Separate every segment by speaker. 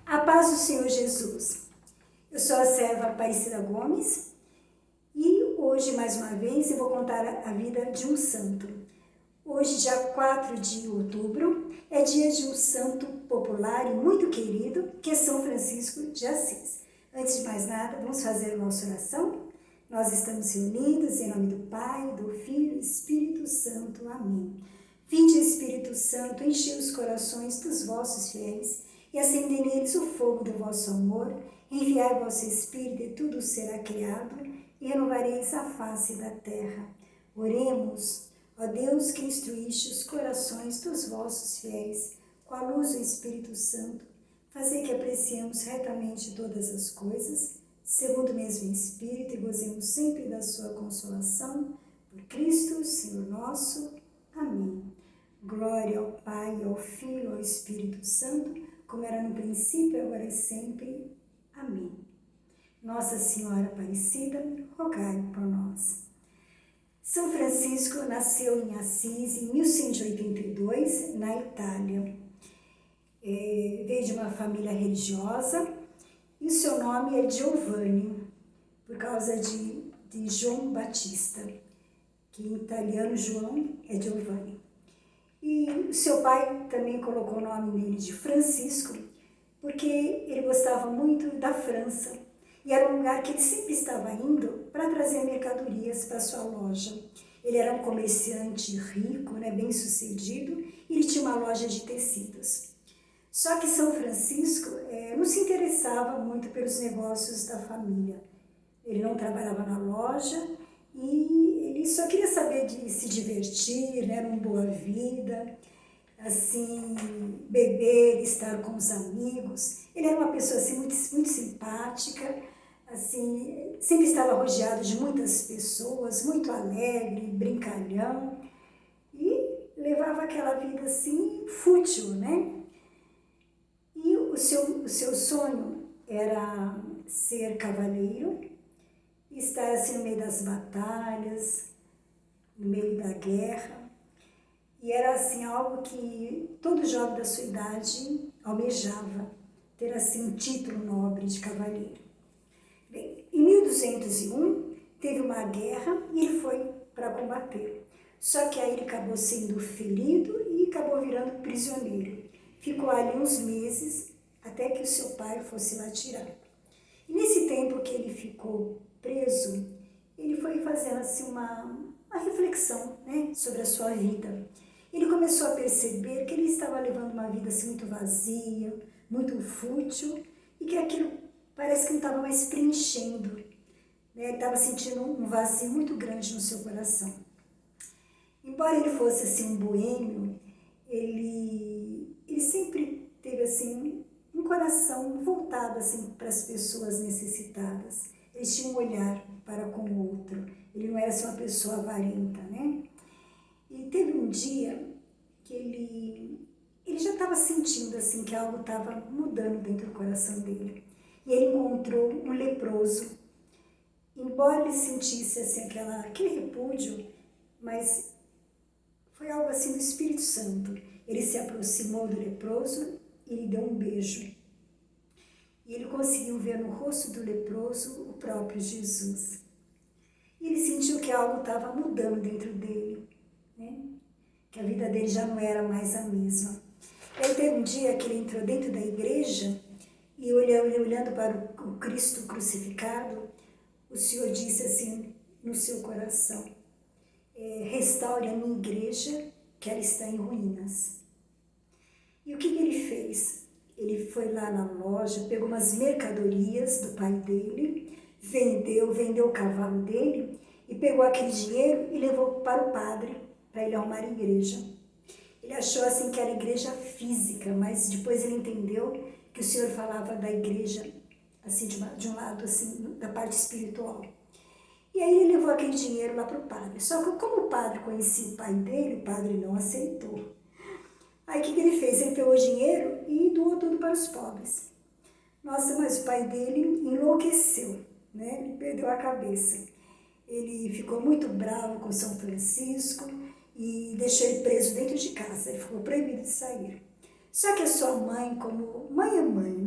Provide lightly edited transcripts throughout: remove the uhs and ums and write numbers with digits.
Speaker 1: A paz do Senhor Jesus. Eu sou a serva Aparecida Gomes e hoje, mais uma vez, eu vou contar a vida de um santo. Hoje, dia 4 de outubro, é dia de um santo popular e muito querido, que é São Francisco de Assis. Antes de mais nada, vamos fazer a nossa oração? Nós estamos reunidos em nome do Pai, do Filho e do Espírito Santo. Amém. Vinde, Espírito Santo, enchei os corações dos vossos fiéis e acendei neles o fogo do vosso amor. Enviai vosso Espírito e tudo será criado e renovareis a face da terra. Oremos, ó Deus, que instruíste os corações dos vossos fiéis com a luz do Espírito Santo, fazei que apreciemos retamente todas as coisas, segundo o mesmo Espírito, e gozemos sempre da sua consolação, por Cristo, Senhor nosso. Amém. Glória ao Pai, ao Filho e ao Espírito Santo, como era no princípio, agora e sempre. Amém. Nossa Senhora Aparecida, rogai por nós. São Francisco nasceu em Assis em 1182, na Itália. Veio de uma família religiosa e o seu nome é Giovanni, por causa de João Batista, que em italiano João é Giovanni. E o seu pai também colocou o nome nele de Francisco, porque ele gostava muito da França e era um lugar que ele sempre estava indo para trazer mercadorias para sua loja. Ele era um comerciante rico, bem sucedido, e ele tinha uma loja de tecidos. Só que São Francisco não se interessava muito pelos negócios da família. Ele não trabalhava na loja e ele só queria saber de se divertir, era uma boa vida, assim, beber, estar com os amigos. Ele era uma pessoa assim, muito simpática, assim, sempre estava rodeado de muitas pessoas, muito alegre, brincalhão, e levava aquela vida assim, fútil, E o seu sonho era ser cavaleiro, estar assim no meio das batalhas, no meio da guerra. E era assim algo que todo jovem da sua idade almejava, ter assim um título nobre de cavaleiro. Bem, em 1201 teve uma guerra e ele foi para combater. Só que aí ele acabou sendo ferido e acabou virando prisioneiro. Ficou ali uns meses até que o seu pai fosse lá tirar. E nesse tempo que ele ficou preso, ele foi fazendo assim uma reflexão sobre a sua vida. Ele começou a perceber que ele estava levando uma vida assim muito vazia, muito fútil, e que aquilo parece que não estava mais preenchendo. Ele estava sentindo um vazio muito grande no seu coração. Embora ele fosse assim um boêmio, ele sempre teve assim um coração voltado assim para as pessoas necessitadas. Ele tinha um olhar para com o outro. Ele não era assim uma pessoa avarenta, E teve um dia que ele já estava sentindo assim que algo estava mudando dentro do coração dele. E ele encontrou um leproso. Embora ele sentisse assim aquele repúdio, mas foi algo assim do Espírito Santo. Ele se aproximou do leproso e lhe deu um beijo. E ele conseguiu ver no rosto do leproso o próprio Jesus. E ele sentiu que algo estava mudando dentro dele, que a vida dele já não era mais a mesma. E aí teve um dia que ele entrou dentro da igreja e olhando para o Cristo crucificado, o Senhor disse assim no seu coração: restaure a minha igreja, que ela está em ruínas. E o que ele fez? Ele foi lá na loja, pegou umas mercadorias do pai dele, vendeu o cavalo dele e pegou aquele dinheiro e levou para o padre, para ele arrumar a igreja. Ele achou assim que era igreja física, mas depois ele entendeu que o Senhor falava da igreja assim de um lado assim da parte espiritual. E aí ele levou aquele dinheiro lá para o padre. Só que como o padre conhecia o pai dele, o padre não aceitou. Aí o que ele fez? Ele pegou o dinheiro e doou tudo para os pobres. Nossa, mas o pai dele enlouqueceu, Ele perdeu a cabeça. Ele ficou muito bravo com São Francisco e deixou ele preso dentro de casa. Ele ficou proibido de sair. Só que a sua mãe, como mãe é mãe,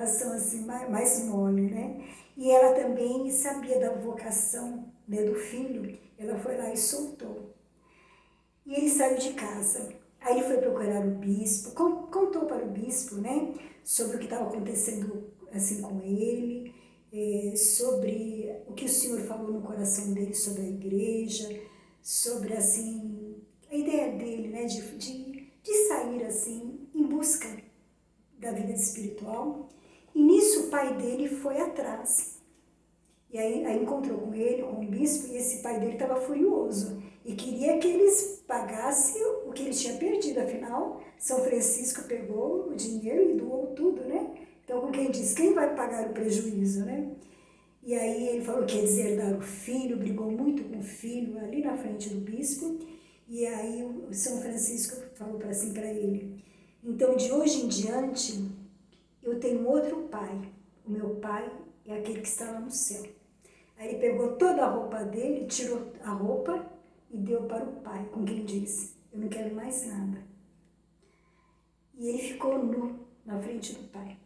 Speaker 1: coração assim mais mole, né? E ela também sabia da vocação, né, do filho. Ela foi lá e soltou. E ele saiu de casa. Aí ele foi procurar o bispo, contou para o bispo, né, sobre o que estava acontecendo assim com ele, sobre o que o Senhor falou no coração dele sobre a igreja, sobre assim a ideia dele, né, de sair assim em busca da vida espiritual. E nisso o pai dele foi atrás. E aí encontrou com ele, com o bispo, e esse pai dele estava furioso e queria que eles pagassem o que ele tinha perdido. Afinal, São Francisco pegou o dinheiro e doou tudo, né? Então, como quem diz, quem vai pagar o prejuízo, né? E aí ele falou que ia deserdar o filho, brigou muito com o filho ali na frente do bispo. E aí o São Francisco falou assim para ele: então, de hoje em diante, eu tenho outro pai. O meu pai é aquele que está lá no céu. Aí ele pegou toda a roupa dele, tirou a roupa e deu para o pai, com quem disse: eu não quero mais nada. E ele ficou nu na frente do pai.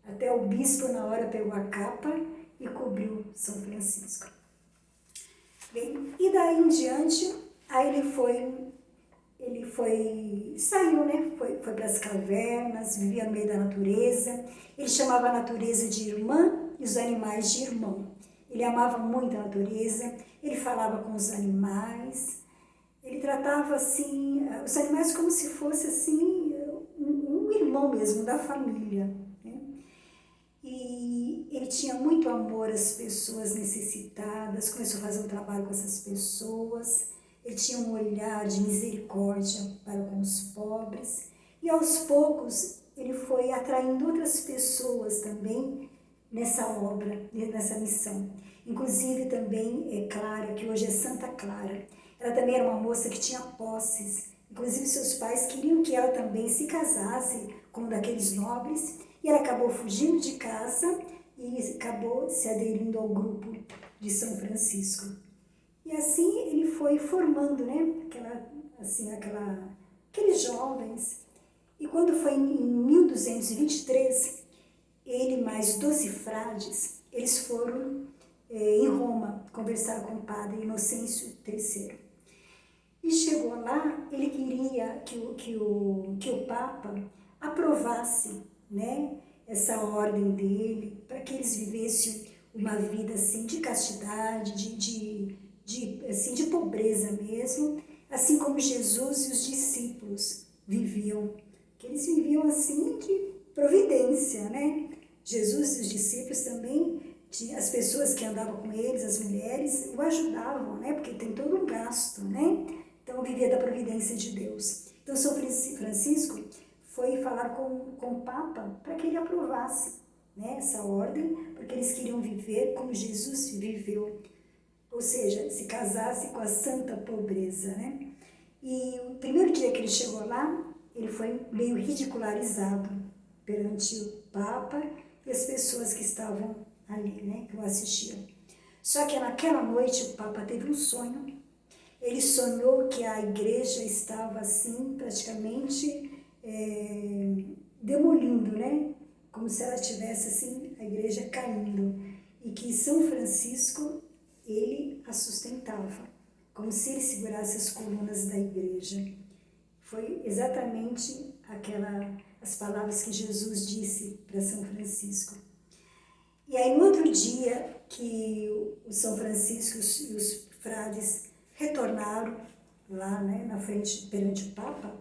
Speaker 1: Até o bispo, na hora, pegou a capa e cobriu São Francisco. Bem, e daí em diante, aí saiu, né? Foi para as cavernas, vivia no meio da natureza. Ele chamava a natureza de irmã e os animais de irmão. Ele amava muito a natureza, ele falava com os animais, ele tratava assim os animais como se fosse assim um irmão mesmo da família, né? E ele tinha muito amor às pessoas necessitadas, começou a fazer um trabalho com essas pessoas. Ele tinha um olhar de misericórdia para com os pobres. E aos poucos ele foi atraindo outras pessoas também nessa obra, nessa missão. Inclusive também é Clara, que hoje é Santa Clara. Ela também era uma moça que tinha posses. Inclusive seus pais queriam que ela também se casasse com um daqueles nobres. E ela acabou fugindo de casa e acabou se aderindo ao grupo de São Francisco. E assim ele foi formando, né, aqueles jovens. E quando foi em 1223, ele mais 12 frades, eles foram em Roma conversar com o padre Inocêncio III. E chegou lá, ele queria que o Papa aprovasse, né, essa ordem dele, para que eles vivessem uma vida assim, de castidade, de pobreza mesmo, assim como Jesus e os discípulos viviam, que eles viviam assim de providência, né? Jesus e os discípulos também, as pessoas que andavam com eles, as mulheres, o ajudavam, né? Porque tem todo um gasto, né? Então vivia da providência de Deus. Então São Francisco foi falar com o Papa para que ele aprovasse, né, essa ordem, porque eles queriam viver como Jesus viveu. Ou seja, se casasse com a santa pobreza, né? E o primeiro dia que ele chegou lá, ele foi meio ridicularizado perante o Papa e as pessoas que estavam ali, né, que o assistiam. Só que naquela noite o Papa teve um sonho. Ele sonhou que a igreja estava assim, praticamente demolindo, né? Como se ela tivesse assim, a igreja caindo. E que São Francisco, ele a sustentava, como se ele segurasse as colunas da igreja. Foi exatamente as palavras que Jesus disse para São Francisco. E aí no outro dia que o São Francisco e os frades retornaram lá, né, na frente, perante o Papa,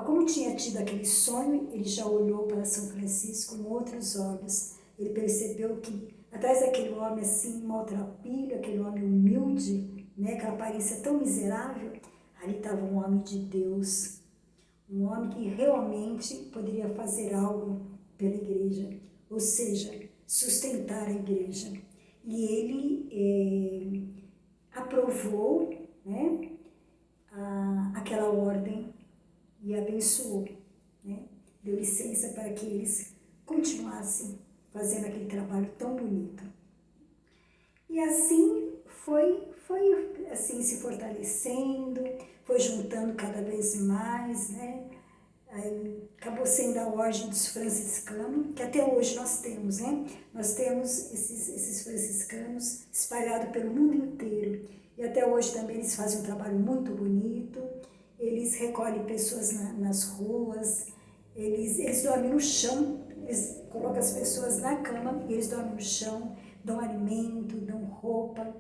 Speaker 1: como tinha tido aquele sonho, ele já olhou para São Francisco com outros olhos. Ele percebeu que atrás daquele homem assim, maltrapilho, aquele homem humilde, né, aquela aparência tão miserável, ali estava um homem de Deus, um homem que realmente poderia fazer algo pela igreja, ou seja, sustentar a igreja. E ele aprovou, né, aquela ordem e abençoou, né? Deu licença para que eles continuassem fazendo aquele trabalho tão bonito. E assim foi assim se fortalecendo, foi juntando cada vez mais, né, Aí acabou sendo a ordem dos franciscanos, que até hoje nós temos, né? Nós temos esses franciscanos espalhados pelo mundo inteiro. E até hoje também eles fazem um trabalho muito bonito, eles recolhem pessoas nas ruas, eles dormem no chão, eles colocam as pessoas na cama e eles dormem no chão, dão alimento, dão roupa,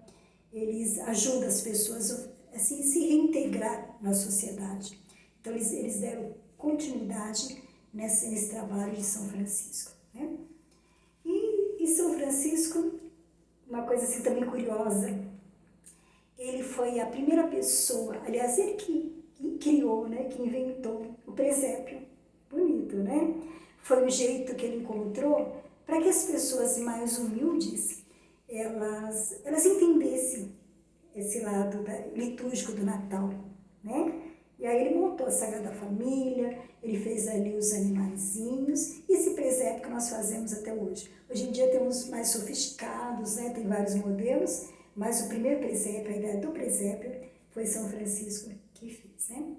Speaker 1: eles ajudam as pessoas assim, se reintegrar na sociedade. Então eles deram continuidade nesse trabalho de São Francisco, né? E São Francisco, uma coisa assim também curiosa, ele foi a primeira pessoa, aliás, ele que criou, né, que inventou o presépio. Bonito, né? Foi um jeito que ele encontrou para que as pessoas mais humildes, elas entendessem esse lado litúrgico do Natal, né? E aí ele montou a Sagrada Família, ele fez ali os animaizinhos, e esse presépio que nós fazemos até hoje. Hoje em dia tem uns mais sofisticados, né? Tem vários modelos, mas o primeiro presépio, a ideia do presépio, foi São Francisco que fez, né?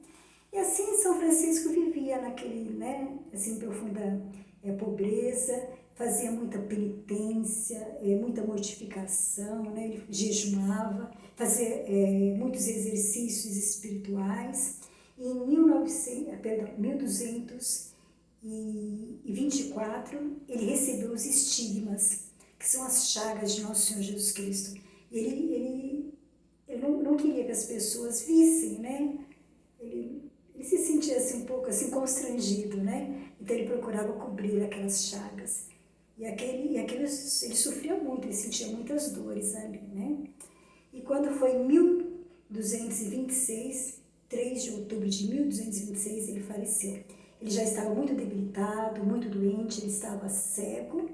Speaker 1: E assim São Francisco vivia naquele, né, assim, profunda pobreza, fazia muita penitência, muita mortificação, né? Ele jejuava, fazia muitos exercícios espirituais. E em 1224, ele recebeu os estigmas, que são as chagas de Nosso Senhor Jesus Cristo. E ele não queria que as pessoas vissem, né? Ele se sentia assim, um pouco assim, constrangido, né? Então ele procurava cobrir aquelas chagas. Ele sofria muito, ele sentia muitas dores ali, né? E quando foi em 1226, 3 de outubro de 1226, ele faleceu. Ele já estava muito debilitado, muito doente, ele estava cego,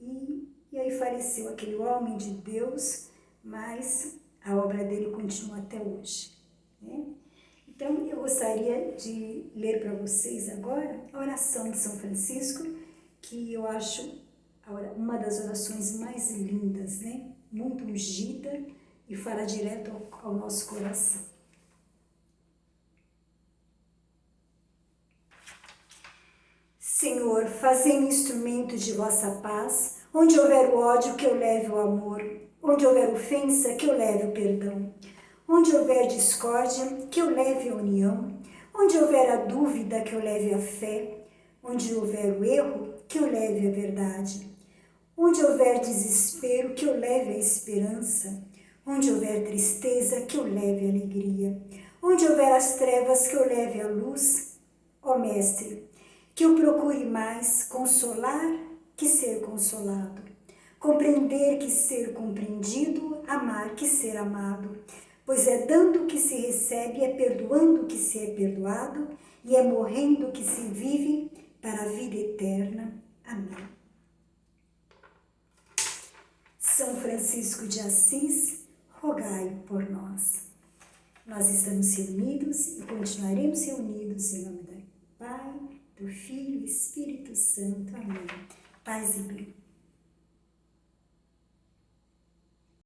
Speaker 1: e aí faleceu aquele homem de Deus, mas a obra dele continua até hoje, né? Então, eu gostaria de ler para vocês agora a oração de São Francisco, que eu acho uma das orações mais lindas, né? Muito ungida e fala direto ao nosso coração. Senhor, fazei-me instrumento de vossa paz, onde houver o ódio, que eu leve o amor, onde houver ofensa, que eu leve o perdão, onde houver discórdia, que eu leve a união, onde houver a dúvida, que eu leve a fé, onde houver o erro, que eu leve a verdade, onde houver desespero, que eu leve a esperança, onde houver tristeza, que eu leve a alegria, onde houver as trevas, que eu leve a luz. Ó Mestre, que eu procure mais consolar que ser consolado, compreender que ser compreendido, amar que ser amado, pois é dando que se recebe, é perdoando que se é perdoado, e é morrendo que se vive para a vida eterna. Amém. São Francisco de Assis, rogai por nós. Nós estamos reunidos e continuaremos reunidos em nome do Pai, do Filho e Espírito Santo. Amém. Paz e bem.